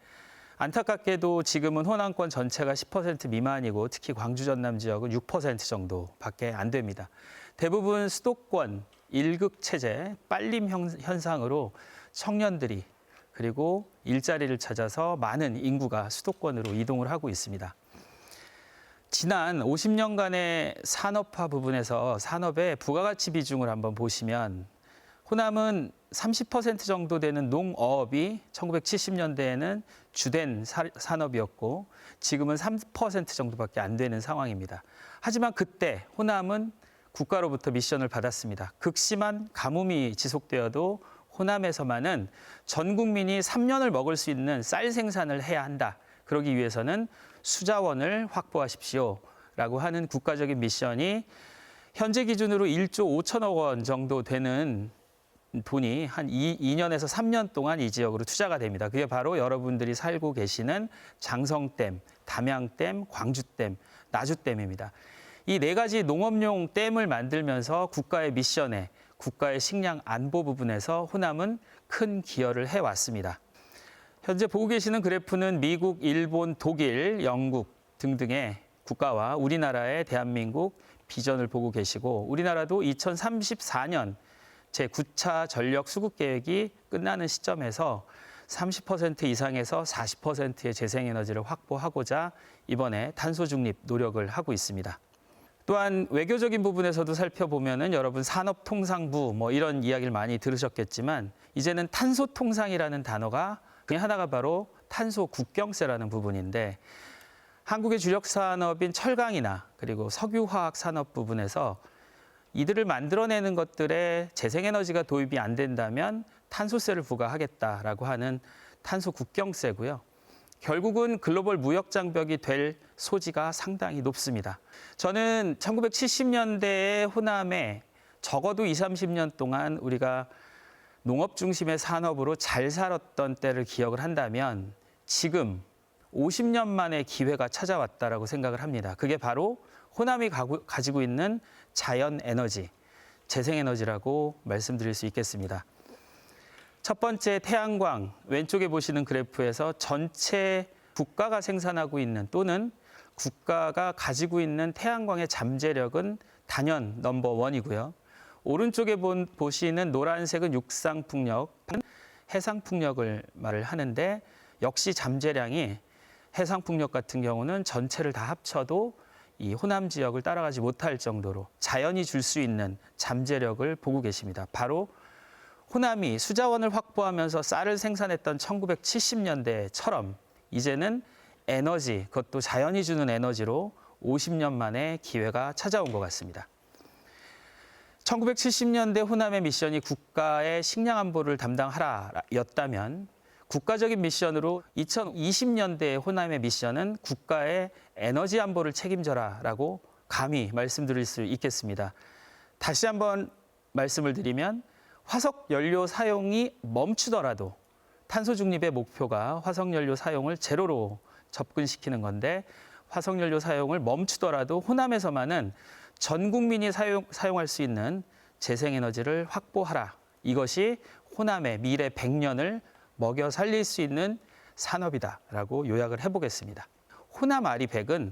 안타깝게도 지금은 호남권 전체가 10% 미만이고 특히 광주 전남 지역은 6% 정도밖에 안 됩니다. 대부분 수도권 일극 체제, 빨림 현상으로 청년들이 그리고 일자리를 찾아서 많은 인구가 수도권으로 이동을 하고 있습니다. 지난 50년간의 산업화 부분에서 산업의 부가가치 비중을 한번 보시면, 호남은 30% 정도 되는 농어업이 1970년대에는 주된 산업이었고 지금은 3% 정도밖에 안 되는 상황입니다. 하지만 그때 호남은 국가로부터 미션을 받았습니다. 극심한 가뭄이 지속되어도 호남에서만은 전 국민이 3년을 먹을 수 있는 쌀 생산을 해야 한다. 그러기 위해서는 수자원을 확보하십시오라고 하는 국가적인 미션이 현재 기준으로 1조 5천억 원 정도 되는 돈이 한 2년에서 3년 동안 이 지역으로 투자가 됩니다. 그게 바로 여러분들이 살고 계시는 장성댐, 담양댐, 광주댐, 나주댐입니다. 이 네 가지 농업용 댐을 만들면서 국가의 미션에, 국가의 식량 안보 부분에서 호남은 큰 기여를 해왔습니다. 현재 보고 계시는 그래프는 미국, 일본, 독일, 영국 등등의 국가와 우리나라의 대한민국 비전을 보고 계시고, 우리나라도 2034년 제9차 전력 수급 계획이 끝나는 시점에서 30% 이상에서 40%의 재생에너지를 확보하고자 이번에 탄소 중립 노력을 하고 있습니다. 또한 외교적인 부분에서도 살펴보면은 여러분 산업통상부 뭐 이런 이야기를 많이 들으셨겠지만 이제는 탄소통상이라는 단어가 그냥 하나가 바로 탄소 국경세라는 부분인데 한국의 주력 산업인 철강이나 그리고 석유화학 산업 부분에서 이들을 만들어내는 것들에 재생에너지가 도입이 안 된다면 탄소세를 부과하겠다라고 하는 탄소 국경세고요. 결국은 글로벌 무역 장벽이 될 소지가 상당히 높습니다. 저는 1970년대에 호남에 적어도 20, 30년 동안 우리가 농업 중심의 산업으로 잘 살았던 때를 기억을 한다면 지금 50년 만에 기회가 찾아왔다라고 생각을 합니다. 그게 바로 호남이 가지고 있는 자연 에너지, 재생 에너지라고 말씀드릴 수 있겠습니다. 첫 번째 태양광, 왼쪽에 보시는 그래프에서 전체 국가가 생산하고 있는 또는 국가가 가지고 있는 태양광의 잠재력은 단연 넘버1이고요. 오른쪽에 보시는 노란색은 육상풍력, 해상풍력을 말을 하는데 역시 잠재량이 해상풍력 같은 경우는 전체를 다 합쳐도 이 호남 지역을 따라가지 못할 정도로 자연이 줄 수 있는 잠재력을 보고 계십니다. 바로 호남이 수자원을 확보하면서 쌀을 생산했던 1970년대처럼 이제는 에너지, 그것도 자연이 주는 에너지로 50년 만에 기회가 찾아온 것 같습니다. 1970년대 호남의 미션이 국가의 식량 안보를 담당하라였다면 국가적인 미션으로 2020년대의 호남의 미션은 국가의 에너지 안보를 책임져라라고 감히 말씀드릴 수 있겠습니다. 다시 한번 말씀을 드리면 화석 연료 사용이 멈추더라도 탄소 중립의 목표가 화석 연료 사용을 제로로 접근시키는 건데 화석 연료 사용을 멈추더라도 호남에서만은 전 국민이 사용할 수 있는 재생에너지를 확보하라. 이것이 호남의 미래 100년을 먹여 살릴 수 있는 산업이다라고 요약을 해보겠습니다. 호남 아리100은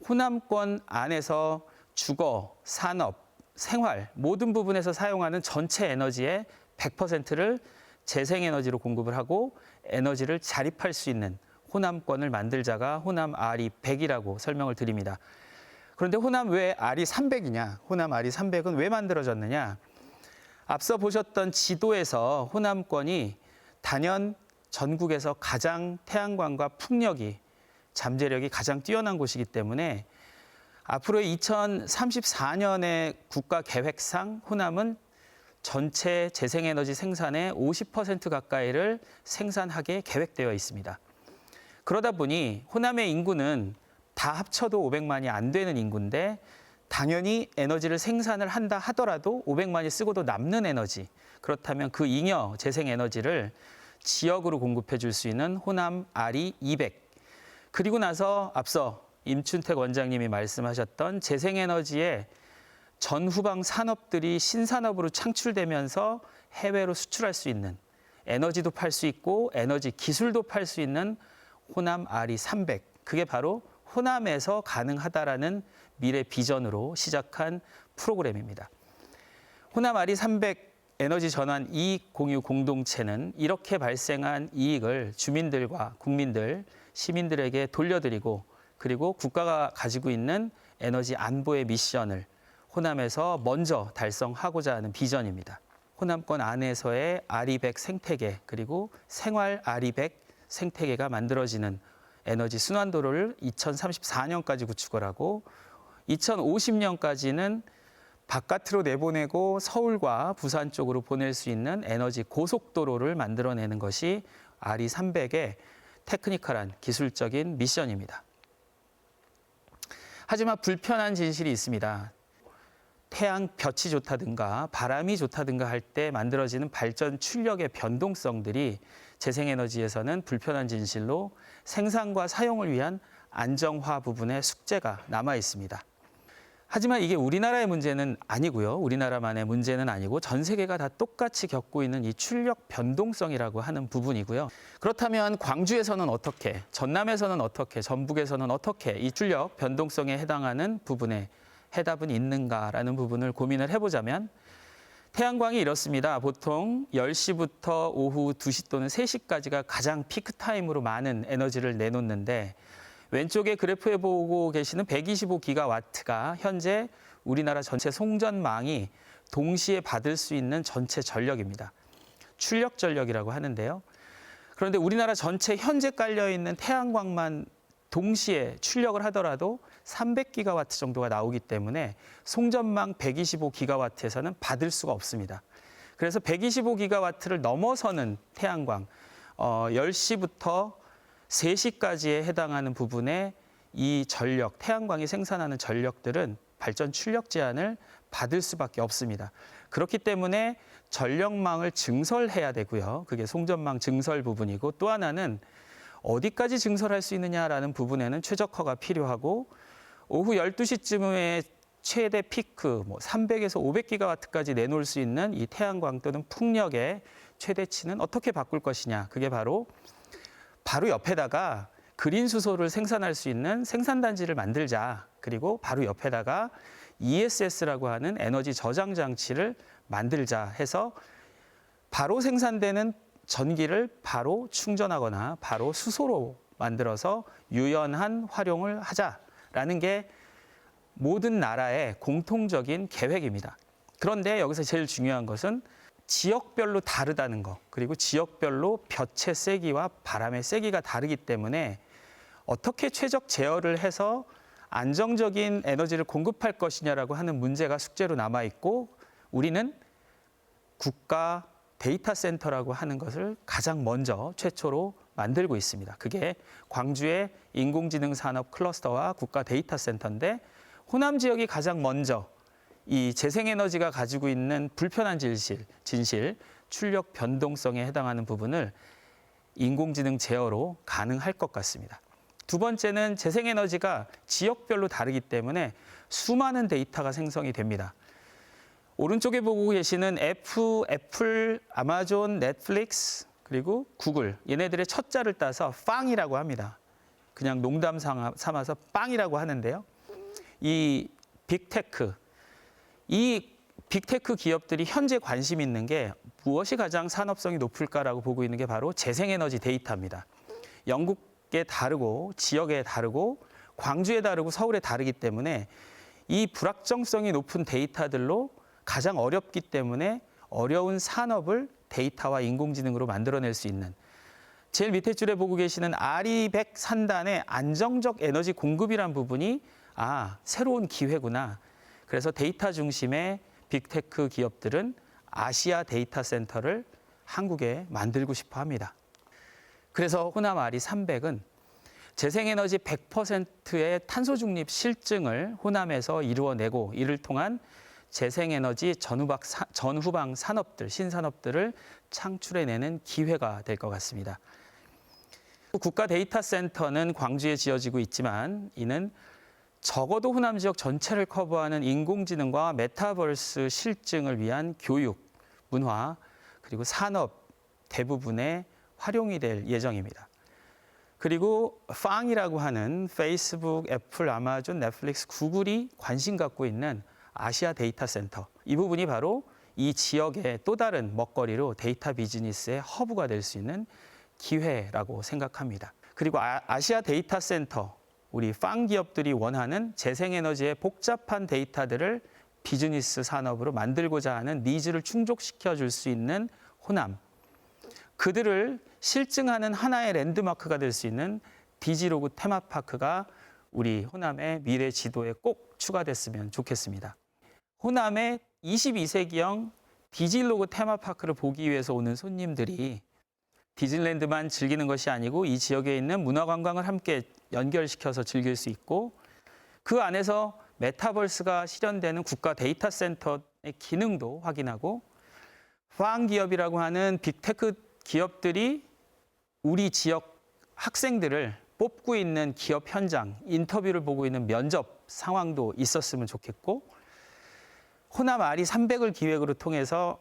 호남권 안에서 주거, 산업, 생활 모든 부분에서 사용하는 전체 에너지의 100%를 재생에너지로 공급을 하고 에너지를 자립할 수 있는 호남권을 만들자가 호남 아리100이라고 설명을 드립니다. 그런데 호남 왜 아리300이냐? 호남 아리300은 왜 만들어졌느냐? 앞서 보셨던 지도에서 호남권이 단연 전국에서 가장 태양광과 풍력이 잠재력이 가장 뛰어난 곳이기 때문에 앞으로 2034년의 국가계획상 호남은 전체 재생에너지 생산의 50% 가까이를 생산하게 계획되어 있습니다. 그러다 보니 호남의 인구는 다 합쳐도 500만이 안 되는 인구인데 당연히 에너지를 생산을 한다 하더라도 500만이 쓰고도 남는 에너지, 그렇다면 그 잉여 재생에너지를 지역으로 공급해 줄 수 있는 호남 아리200. 그리고 나서 앞서 임춘택 원장님이 말씀하셨던 재생에너지의 전후방 산업들이 신산업으로 창출되면서 해외로 수출할 수 있는 에너지도 팔 수 있고 에너지 기술도 팔 수 있는 호남 아리300. 그게 바로 호남에서 가능하다라는 미래 비전으로 시작한 프로그램입니다. 호남 아리300 에너지 전환 이익 공유 공동체는 이렇게 발생한 이익을 주민들과 국민들, 시민들에게 돌려드리고 그리고 국가가 가지고 있는 에너지 안보의 미션을 호남에서 먼저 달성하고자 하는 비전입니다. 호남권 안에서의 아리100 생태계 그리고 생활 아리100 생태계가 만들어지는 에너지 순환도로를 2034년까지 구축을 하고 2050년까지는 바깥으로 내보내고 서울과 부산 쪽으로 보낼 수 있는 에너지 고속도로를 만들어내는 것이 아리300의 테크니컬한 기술적인 미션입니다. 하지만 불편한 진실이 있습니다. 태양 볕이 좋다든가 바람이 좋다든가 할 때 만들어지는 발전 출력의 변동성들이 재생에너지에서는 불편한 진실로 생산과 사용을 위한 안정화 부분의 숙제가 남아 있습니다. 하지만 이게 우리나라의 문제는 아니고요. 우리나라만의 문제는 아니고 전 세계가 다 똑같이 겪고 있는 이 출력 변동성이라고 하는 부분이고요. 그렇다면 광주에서는 어떻게, 전남에서는 어떻게, 전북에서는 어떻게 이 출력 변동성에 해당하는 부분에 해답은 있는가라는 부분을 고민을 해보자면 태양광이 이렇습니다. 보통 10시부터 오후 2시 또는 3시까지가 가장 피크 타임으로 많은 에너지를 내놓는데 왼쪽에 그래프에 보고 계시는 125기가와트가 현재 우리나라 전체 송전망이 동시에 받을 수 있는 전체 전력입니다. 출력 전력이라고 하는데요. 그런데 우리나라 전체 현재 깔려 있는 태양광만 동시에 출력을 하더라도 300기가와트 정도가 나오기 때문에 송전망 125기가와트에서는 받을 수가 없습니다. 그래서 125기가와트를 넘어서는 태양광, 10시부터 3시까지에 해당하는 부분에 이 전력, 태양광이 생산하는 전력들은 발전 출력 제한을 받을 수밖에 없습니다. 그렇기 때문에 전력망을 증설해야 되고요. 그게 송전망 증설 부분이고 또 하나는 어디까지 증설할 수 있느냐라는 부분에는 최적화가 필요하고 오후 12시쯤에 최대 피크 300에서 500기가와트까지 내놓을 수 있는 이 태양광 또는 풍력의 최대치는 어떻게 바꿀 것이냐. 그게 바로 옆에다가 그린 수소를 생산할 수 있는 생산단지를 만들자. 그리고 바로 옆에다가 ESS라고 하는 에너지 저장 장치를 만들자 해서 바로 생산되는 전기를 바로 충전하거나 바로 수소로 만들어서 유연한 활용을 하자라는 게 모든 나라의 공통적인 계획입니다. 그런데 여기서 제일 중요한 것은 지역별로 다르다는 거, 그리고 지역별로 볕의 세기와 바람의 세기가 다르기 때문에 어떻게 최적 제어를 해서 안정적인 에너지를 공급할 것이냐라고 하는 문제가 숙제로 남아 있고 우리는 국가 데이터 센터라고 하는 것을 가장 먼저 최초로 만들고 있습니다. 그게 광주의 인공지능 산업 클러스터와 국가 데이터 센터인데 호남 지역이 가장 먼저 이 재생에너지가 가지고 있는 불편한 진실, 출력 변동성에 해당하는 부분을 인공지능 제어로 가능할 것 같습니다. 두 번째는 재생에너지가 지역별로 다르기 때문에 수많은 데이터가 생성이 됩니다. 오른쪽에 보고 계시는 애플, 아마존, 넷플릭스, 그리고 구글, 얘네들의 첫 자를 따서 빵이라고 합니다. 그냥 농담 삼아서 빵이라고 하는데요. 이 빅테크 기업들이 현재 관심 있는 게 무엇이 가장 산업성이 높을까라고 보고 있는 게 바로 재생에너지 데이터입니다. 영국에 다르고 지역에 다르고 광주에 다르고 서울에 다르기 때문에 이 불확정성이 높은 데이터들로 가장 어렵기 때문에 어려운 산업을 데이터와 인공지능으로 만들어낼 수 있는 제일 밑에 줄에 보고 계시는 아리백 산단의 안정적 에너지 공급이란 부분이 새로운 기회구나. 그래서 데이터 중심의 빅테크 기업들은 아시아 데이터 센터를 한국에 만들고 싶어 합니다. 그래서 호남 아리300은 재생에너지 100%의 탄소 중립 실증을 호남에서 이루어내고 이를 통한 재생에너지 전후방 산업들, 신산업들을 창출해내는 기회가 될 것 같습니다. 국가 데이터 센터는 광주에 지어지고 있지만 이는 적어도 호남 지역 전체를 커버하는 인공지능과 메타버스 실증을 위한 교육, 문화, 그리고 산업 대부분에 활용이 될 예정입니다. 그리고 빵이라고 하는 페이스북, 애플, 아마존, 넷플릭스, 구글이 관심 갖고 있는 아시아 데이터 센터. 이 부분이 바로 이 지역의 또 다른 먹거리로 데이터 비즈니스의 허브가 될 수 있는 기회라고 생각합니다. 그리고 아시아 데이터 센터, 우리 빵 기업들이 원하는 재생에너지의 복잡한 데이터들을 비즈니스 산업으로 만들고자 하는 니즈를 충족시켜 줄 수 있는 호남. 그들을 실증하는 하나의 랜드마크가 될 수 있는 디지로그 테마파크가 우리 호남의 미래 지도에 꼭 추가됐으면 좋겠습니다. 호남의 22세기형 디지로그 테마파크를 보기 위해서 오는 손님들이 디즈니랜드만 즐기는 것이 아니고 이 지역에 있는 문화관광을 함께 연결시켜서 즐길 수 있고 그 안에서 메타버스가 실현되는 국가 데이터 센터의 기능도 확인하고 빵 기업이라고 하는 빅테크 기업들이 우리 지역 학생들을 뽑고 있는 기업 현장, 인터뷰를 보고 있는 면접 상황도 있었으면 좋겠고 호남 아리300을 기획으로 통해서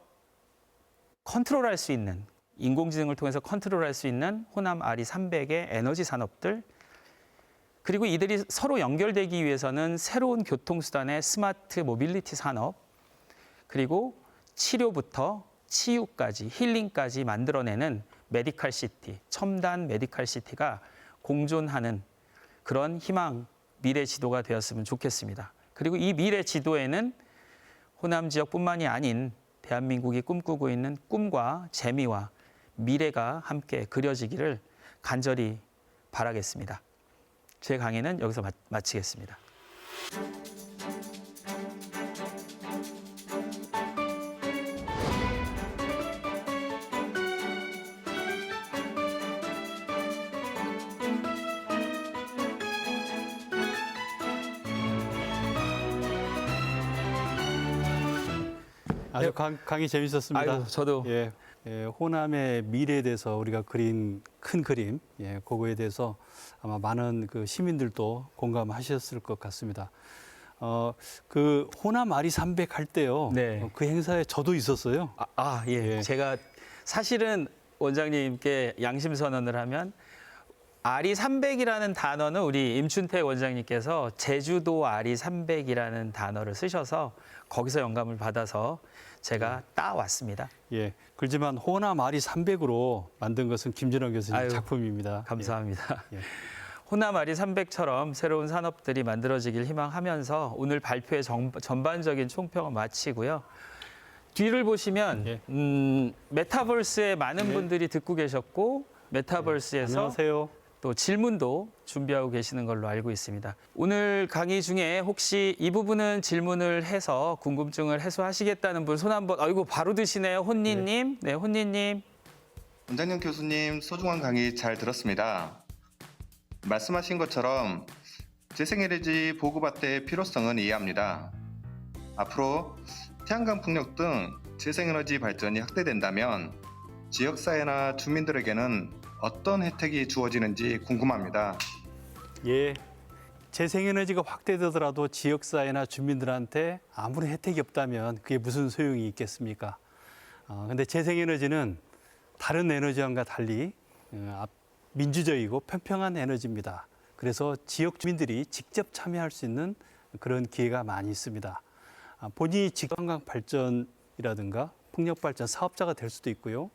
컨트롤할 수 있는 인공지능을 통해서 컨트롤할 수 있는 호남 아리300의 에너지 산업들 그리고 이들이 서로 연결되기 위해서는 새로운 교통수단의 스마트 모빌리티 산업 그리고 치료부터 치유까지 힐링까지 만들어내는 메디칼 시티, 첨단 메디칼 시티가 공존하는 그런 희망, 미래 지도가 되었으면 좋겠습니다. 그리고 이 미래 지도에는 호남 지역뿐만이 아닌 대한민국이 꿈꾸고 있는 꿈과 재미와 미래가 함께 그려지기를 간절히 바라겠습니다. 제 강의는 여기서 마치겠습니다. 아주 강의 재밌었습니다. 아유, 저도 예, 호남의 미래에 대해서 우리가 그린 큰 그림, 그거에 대해서 아마 많은 그 시민들도 공감하셨을 것 같습니다. 그 호남 아리 300 할 때요. 네. 그 행사에 저도 있었어요. 예. 예. 제가 사실은 원장님께 양심 선언을 하면 아리 300이라는 단어는 우리 임춘택 원장님께서 제주도 아리 300이라는 단어를 쓰셔서 거기서 영감을 받아서 제가 따왔습니다. 예. 그렇지만 호남 아리 300으로 만든 것은 김준호 교수님 아유, 작품입니다. 감사합니다. 예. 호남 아리 300처럼 새로운 산업들이 만들어지길 희망하면서 오늘 발표의 전반적인 총평을 마치고요. 뒤를 보시면 예. 메타버스에 많은 분들이 듣고 계셨고 메타버스에서 안녕하세요. 또 질문도 준비하고 계시는 걸로 알고 있습니다. 오늘 강의 중에 혹시 이 부분은 질문을 해서 궁금증을 해소하시겠다는 분 손 한번, 아이고 바로 드시네요. 혼니님. 네, 혼니님. 원장님 교수님 소중한 강의 잘 들었습니다. 말씀하신 것처럼 재생에너지 보급화대의 필요성은 이해합니다. 앞으로 태양광 풍력 등 재생에너지 발전이 확대된다면 지역사회나 주민들에게는 어떤 혜택이 주어지는지 궁금합니다. 예. 재생에너지가 확대되더라도 지역사회나 주민들한테 아무런 혜택이 없다면 그게 무슨 소용이 있겠습니까? 근데 재생에너지는 다른 에너지원과 달리 민주적이고 평평한 에너지입니다. 그래서 지역 주민들이 직접 참여할 수 있는 그런 기회가 많이 있습니다. 본인이 직관광 발전이라든가 풍력 발전 사업자가 될 수도 있고요.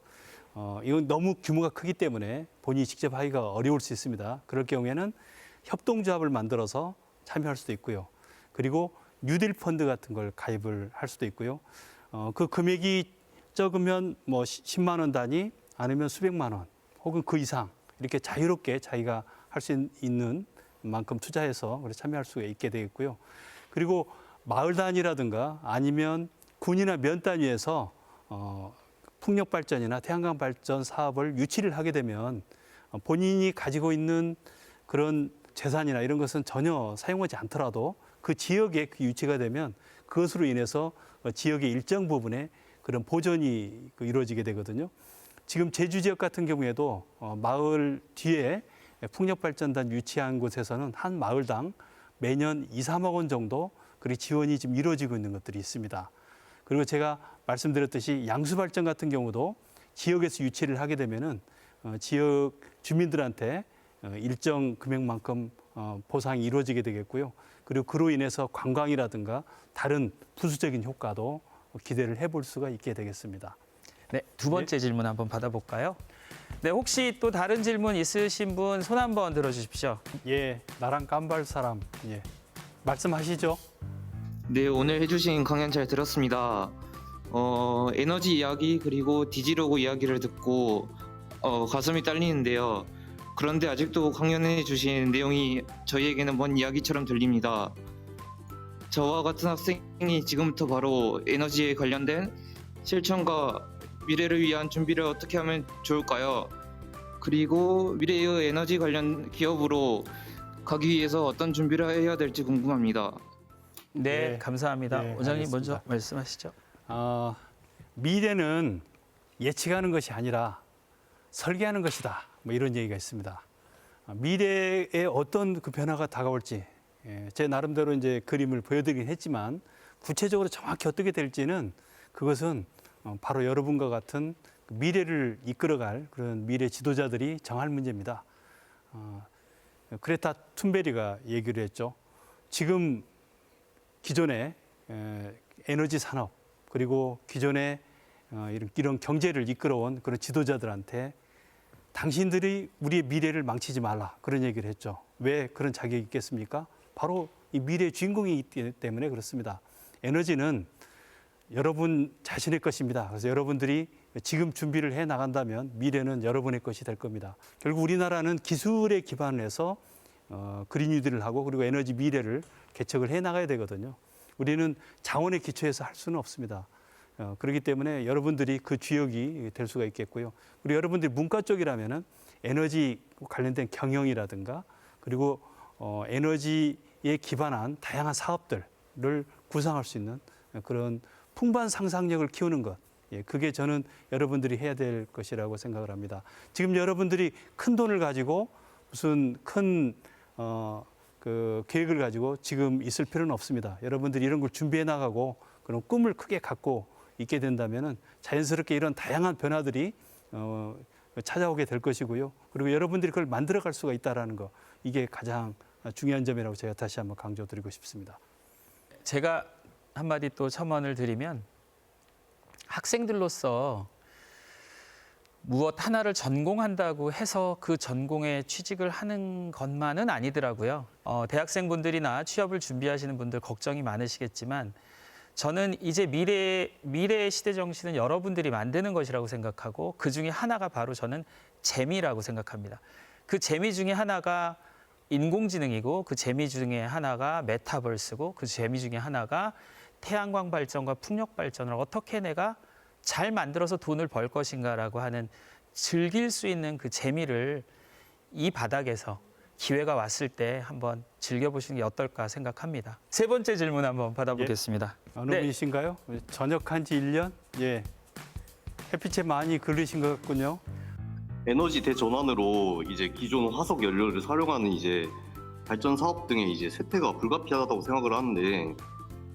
이건 너무 규모가 크기 때문에 본인이 직접 하기가 어려울 수 있습니다. 그럴 경우에는 협동조합을 만들어서 참여할 수도 있고요. 그리고 뉴딜 펀드 같은 걸 가입을 할 수도 있고요. 그 금액이 적으면 뭐 10만 원 단위 아니면 수백만 원 혹은 그 이상 이렇게 자유롭게 자기가 할 수 있는 만큼 투자해서 참여할 수가 있게 되겠고요. 그리고 마을 단위라든가 아니면 군이나 면 단위에서 풍력 발전이나 태양광 발전 사업을 유치를 하게 되면 본인이 가지고 있는 그런 재산이나 이런 것은 전혀 사용하지 않더라도 그 지역에 그 유치가 되면 그것으로 인해서 지역의 일정 부분에 그런 보전이 이루어지게 되거든요. 지금 제주 지역 같은 경우에도 마을 뒤에 풍력발전단 유치한 곳에서는 한 마을당 매년 2, 3억 원 정도 그리 지원이 지금 이루어지고 있는 것들이 있습니다. 그리고 제가 말씀드렸듯이 양수발전 같은 경우도 지역에서 유치를 하게 되면은 지역 주민들한테 일정 금액만큼 보상이 이루어지게 되겠고요. 그리고 그로 인해서 관광이라든가 다른 부수적인 효과도 기대를 해볼 수가 있게 되겠습니다. 네, 두 번째 질문 한번 받아볼까요? 네, 혹시 또 다른 질문 있으신 분 손 한번 들어주십시오. 예, 나랑 깜발 사람, 예, 말씀하시죠. 네, 오늘 해주신 강연 잘 들었습니다. 에너지 이야기 그리고 디지로그 이야기를 듣고 가슴이 딸리는데요. 그런데 아직도 강연해 주신 내용이 저희에게는 먼 이야기처럼 들립니다. 저와 같은 학생이 지금부터 바로 에너지에 관련된 실천과 미래를 위한 준비를 어떻게 하면 좋을까요? 그리고 미래의 에너지 관련 기업으로 가기 위해서 어떤 준비를 해야 될지 궁금합니다. 네, 네. 감사합니다. 네, 원장님 알겠습니다. 먼저 말씀하시죠. 미래는 예측하는 것이 아니라 설계하는 것이다. 뭐 이런 얘기가 있습니다. 미래에 어떤 그 변화가 다가올지 제 나름대로 이제 그림을 보여드리긴 했지만 구체적으로 정확히 어떻게 될지는 그것은 바로 여러분과 같은 미래를 이끌어갈 그런 미래 지도자들이 정할 문제입니다. 그레타 툰베리가 얘기를 했죠. 지금 기존의 에너지 산업 그리고 기존에 이런 경제를 이끌어온 그런 지도자들한테 당신들이 우리의 미래를 망치지 말라 그런 얘기를 했죠. 왜 그런 자격이 있겠습니까? 바로 이 미래의 주인공이기 때문에 그렇습니다. 에너지는 여러분 자신의 것입니다. 그래서 여러분들이 지금 준비를 해 나간다면 미래는 여러분의 것이 될 겁니다. 결국 우리나라는 기술에 기반을 해서 그린 뉴딜을 하고 그리고 에너지 미래를 개척을 해 나가야 되거든요. 우리는 자원에 기초해서 할 수는 없습니다. 그렇기 때문에 여러분들이 그 주역이 될 수가 있겠고요. 그리고 여러분들이 문과 쪽이라면은 에너지 관련된 경영이라든가 그리고 에너지에 기반한 다양한 사업들을 구상할 수 있는 그런 풍부한 상상력을 키우는 것. 예, 그게 저는 여러분들이 해야 될 것이라고 생각을 합니다. 지금 여러분들이 큰 돈을 가지고 무슨 큰 그 계획을 가지고 지금 있을 필요는 없습니다. 여러분들이 이런 걸 준비해 나가고 그런 꿈을 크게 갖고 있게 된다면은 자연스럽게 이런 다양한 변화들이 찾아오게 될 것이고요. 그리고 여러분들이 그걸 만들어갈 수가 있다라는 거 이게 가장 중요한 점이라고 제가 다시 한번 강조드리고 싶습니다. 제가 한마디 또 첨언을 드리면 학생들로서 무엇 하나를 전공한다고 해서 그 전공에 취직을 하는 것만은 아니더라고요. 대학생분들이나 취업을 준비하시는 분들 걱정이 많으시겠지만 저는 이제 미래의 시대 정신은 여러분들이 만드는 것이라고 생각하고 그 중에 하나가 바로 저는 재미라고 생각합니다. 그 재미 중에 하나가 인공지능이고 그 재미 중에 하나가 메타버스고 그 재미 중에 하나가 태양광 발전과 풍력 발전을 어떻게 내가 잘 만들어서 돈을 벌 것인가라고 하는 즐길 수 있는 그 재미를 이 바닥에서 기회가 왔을 때 한번 즐겨보시는 게 어떨까 생각합니다. 세 번째 질문 한번 받아보겠습니다. 어느 분이신가요? 전역한 지 1년? 예. 햇빛에 많이 그르신 것 같군요. 에너지 대전환으로 이제 기존 화석 연료를 사용하는 이제 발전 사업 등의 이제 쇠퇴가 불가피하다고 생각을 하는데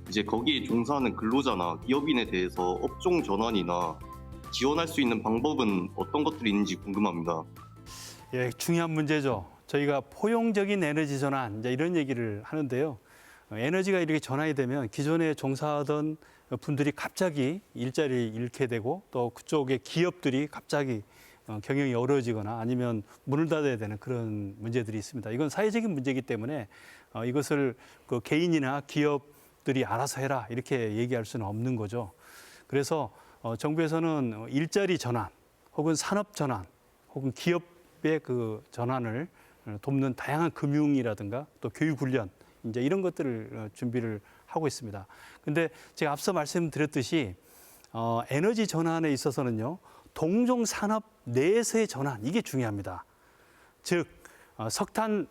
이제 거기에 종사하는 근로자나 기업인에 대해서 업종 전환이나 지원할 수 있는 방법은 어떤 것들이 있는지 궁금합니다. 예, 중요한 문제죠. 저희가 포용적인 에너지 전환 이제 이런 얘기를 하는데요. 에너지가 이렇게 전환이 되면 기존에 종사하던 분들이 갑자기 일자리를 잃게 되고 또 그쪽의 기업들이 갑자기 경영이 어려워지거나 아니면 문을 닫아야 되는 그런 문제들이 있습니다. 이건 사회적인 문제이기 때문에 이것을 그 개인이나 기업들이 알아서 해라 이렇게 얘기할 수는 없는 거죠. 그래서 정부에서는 일자리 전환 혹은 산업 전환 혹은 기업의 그 전환을 돕는 다양한 금융이라든가 또 교육 훈련 이제 이런 것들을 준비를 하고 있습니다. 근데 제가 앞서 말씀드렸듯이 에너지 전환에 있어서는요. 동종 산업 내에서의 전환 이게 중요합니다. 즉 석탄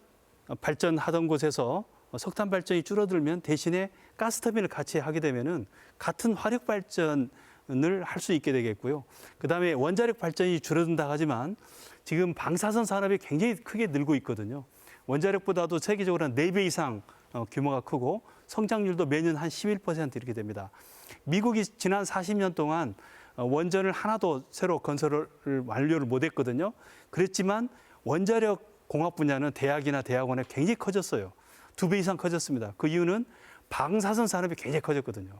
발전하던 곳에서 석탄 발전이 줄어들면 대신에 가스터빈을 같이 하게 되면은 같은 화력 발전을 할 수 있게 되겠고요. 그다음에 원자력 발전이 줄어든다 하지만 지금 방사선 산업이 굉장히 크게 늘고 있거든요. 원자력보다도 세계적으로 한 4배 이상 규모가 크고 성장률도 매년 한 11% 이렇게 됩니다. 미국이 지난 40년 동안 원전을 하나도 새로 건설을 완료를 못했거든요. 그랬지만 원자력 공학 분야는 대학이나 대학원에 굉장히 커졌어요. 2배 이상 커졌습니다. 그 이유는 방사선 산업이 굉장히 커졌거든요.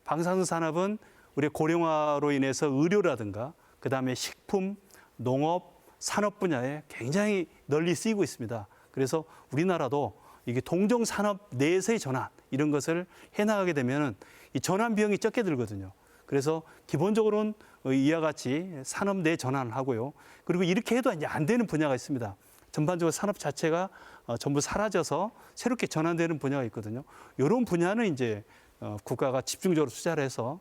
방사선 산업은 우리 고령화로 인해서 의료라든가 그다음에 식품, 농업, 산업 분야에 굉장히 널리 쓰이고 있습니다. 그래서 우리나라도 이게 동종 산업 내에서의 전환 이런 것을 해나가게 되면은 이 전환 비용이 적게 들거든요. 그래서 기본적으로는 이와 같이 산업 내 전환을 하고요. 그리고 이렇게 해도 이제 안 되는 분야가 있습니다. 전반적으로 산업 자체가 전부 사라져서 새롭게 전환되는 분야가 있거든요. 이런 분야는 이제 국가가 집중적으로 투자를 해서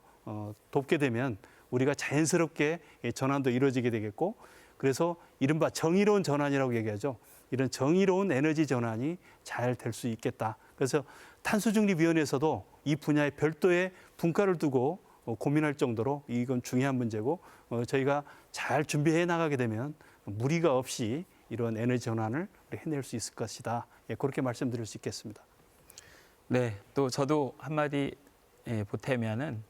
돕게 되면 우리가 자연스럽게 전환도 이루어지게 되겠고 그래서 이른바 정의로운 전환이라고 얘기하죠. 이런 정의로운 에너지 전환이 잘 될 수 있겠다. 그래서 탄소중립위원회에서도 이 분야에 별도의 분과를 두고 고민할 정도로 이건 중요한 문제고 저희가 잘 준비해 나가게 되면 무리가 없이 이런 에너지 전환을 해낼 수 있을 것이다. 예, 그렇게 말씀드릴 수 있겠습니다. 네, 또 저도 한마디 보태면은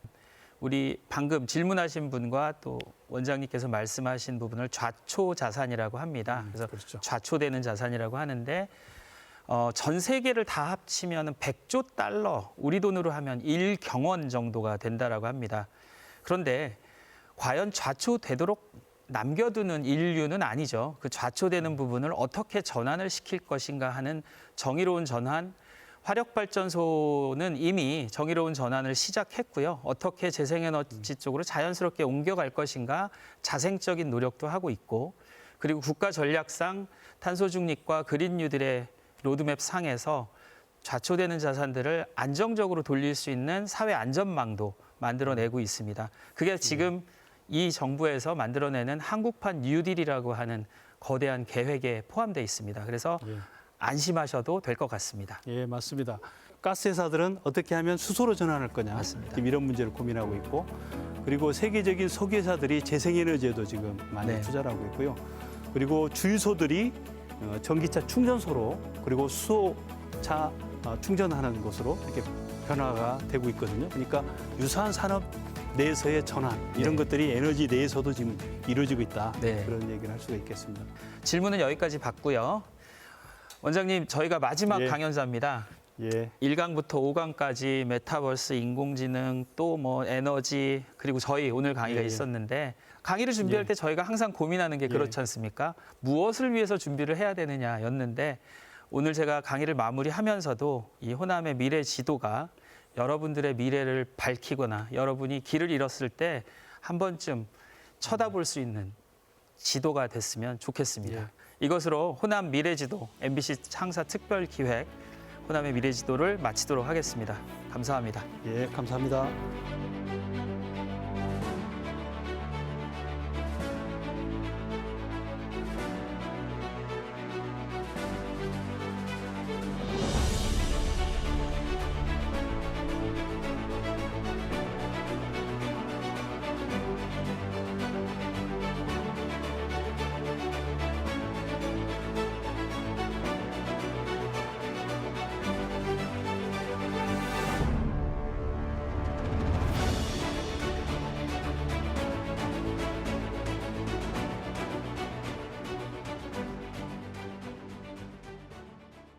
우리 방금 질문하신 분과 또 원장님께서 말씀하신 부분을 좌초 자산이라고 합니다. 그래서 그렇죠. 좌초되는 자산이라고 하는데 전 세계를 다 합치면 100조 달러, 우리 돈으로 하면 1경원 정도가 된다라고 합니다. 그런데 과연 좌초되도록 남겨두는 인류는 아니죠. 그 좌초되는 부분을 어떻게 전환을 시킬 것인가 하는 정의로운 전환, 화력발전소는 이미 정의로운 전환을 시작했고요. 어떻게 재생에너지 쪽으로 자연스럽게 옮겨갈 것인가 자생적인 노력도 하고 있고, 그리고 국가 전략상 탄소 중립과 그린 뉴딜의 로드맵 상에서 좌초되는 자산들을 안정적으로 돌릴 수 있는 사회 안전망도 만들어내고 있습니다. 그게 지금 이 정부에서 만들어내는 한국판 뉴딜이라고 하는 거대한 계획에 포함되어 있습니다. 그래서 안심하셔도 될 것 같습니다. 예, 맞습니다. 가스 회사들은 어떻게 하면 수소로 전환할 거냐, 맞습니다. 지금 이런 문제를 고민하고 있고, 그리고 세계적인 석유 회사들이 재생에너지에도 지금 많이 네. 투자를 하고 있고요. 그리고 주유소들이 전기차 충전소로, 그리고 수소차 충전하는 곳으로 이렇게 변화가 되고 있거든요. 그러니까 유사한 산업 내에서의 전환, 이런 네. 것들이 에너지 내에서도 지금 이루어지고 있다. 네. 그런 얘기를 할 수가 있겠습니다. 질문은 여기까지 받고요. 원장님, 저희가 마지막 예. 강연사입니다. 예, 1강부터 5강까지 메타버스, 인공지능, 또 뭐 에너지, 그리고 저희 오늘 강의가 예, 예. 있었는데, 강의를 준비할 예. 때 저희가 항상 고민하는 게 그렇지 않습니까? 무엇을 위해서 준비를 해야 되느냐였는데, 오늘 제가 강의를 마무리하면서도 이 호남의 미래 지도가 여러분들의 미래를 밝히거나 여러분이 길을 잃었을 때 한 번쯤 쳐다볼 수 있는 지도가 됐으면 좋겠습니다. 예. 이것으로 호남 미래지도 MBC 창사 특별기획 호남의 미래지도를 마치도록 하겠습니다. 감사합니다. 예, 감사합니다.